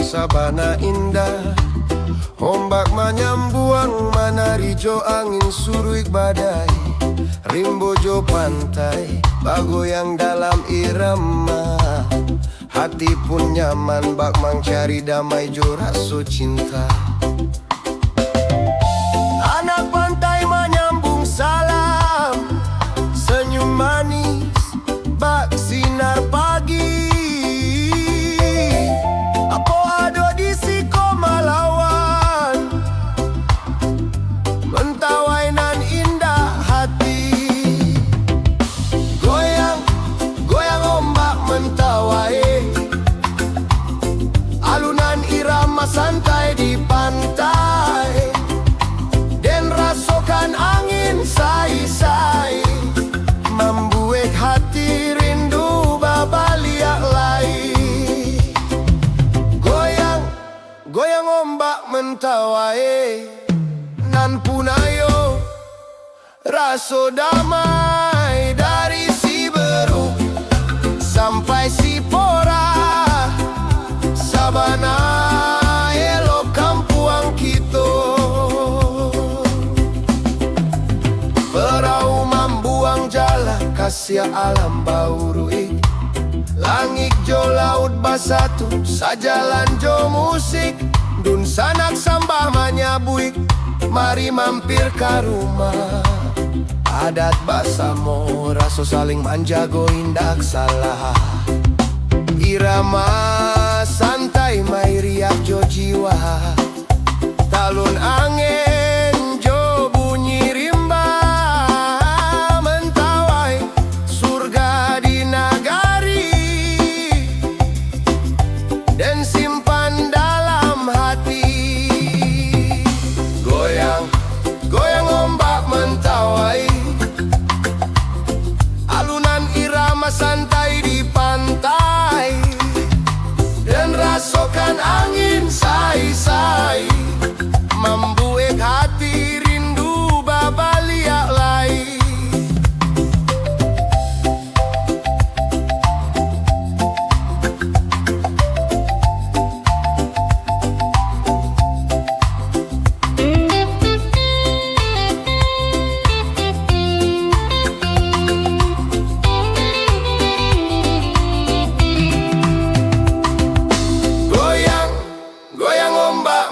sabana indah. Ombak menyambuang manarijo angin suruik badai. Rimbojo pantai bagoyang dalam irama. Hati pun nyaman bak mencari damai jo raso cinta. Anak pantai menyambung salam, senyum manis bak sinar pagi. Apo ado di siko malawan, mentawai nan indah hati. Goyang, goyang ombak mentawai, alunan irama santai di pantai. Den rasokan angin sai-sai, membuat hati rindu babaliak lai. Goyang, goyang ombak mentawai, nan punayo raso damai. Dari Siberuk sampai Sipora, sabana elok kampuang kito. Perahu membuang jala kasih alam baurui. Langit jo laut basatu, sajalan jo musik. Dun sanak sambah manyabuik, mari mampir ke rumah. Adat basamo raso saling manjago indak salah. Irama santai mai riak jo jiwa. Talun angin jo bunyi rimba. Mentawai surga di nagari, dan simpan dalam hati. Goyang, goyang ombak mentawai, alunan irama santai di pantai. Dan rasokan angin sai-sai, membuat hati rindu babaliak lai.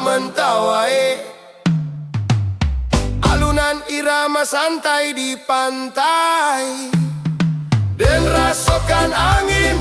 Mentawai, alunan irama santai di pantai. Dan rasokan angin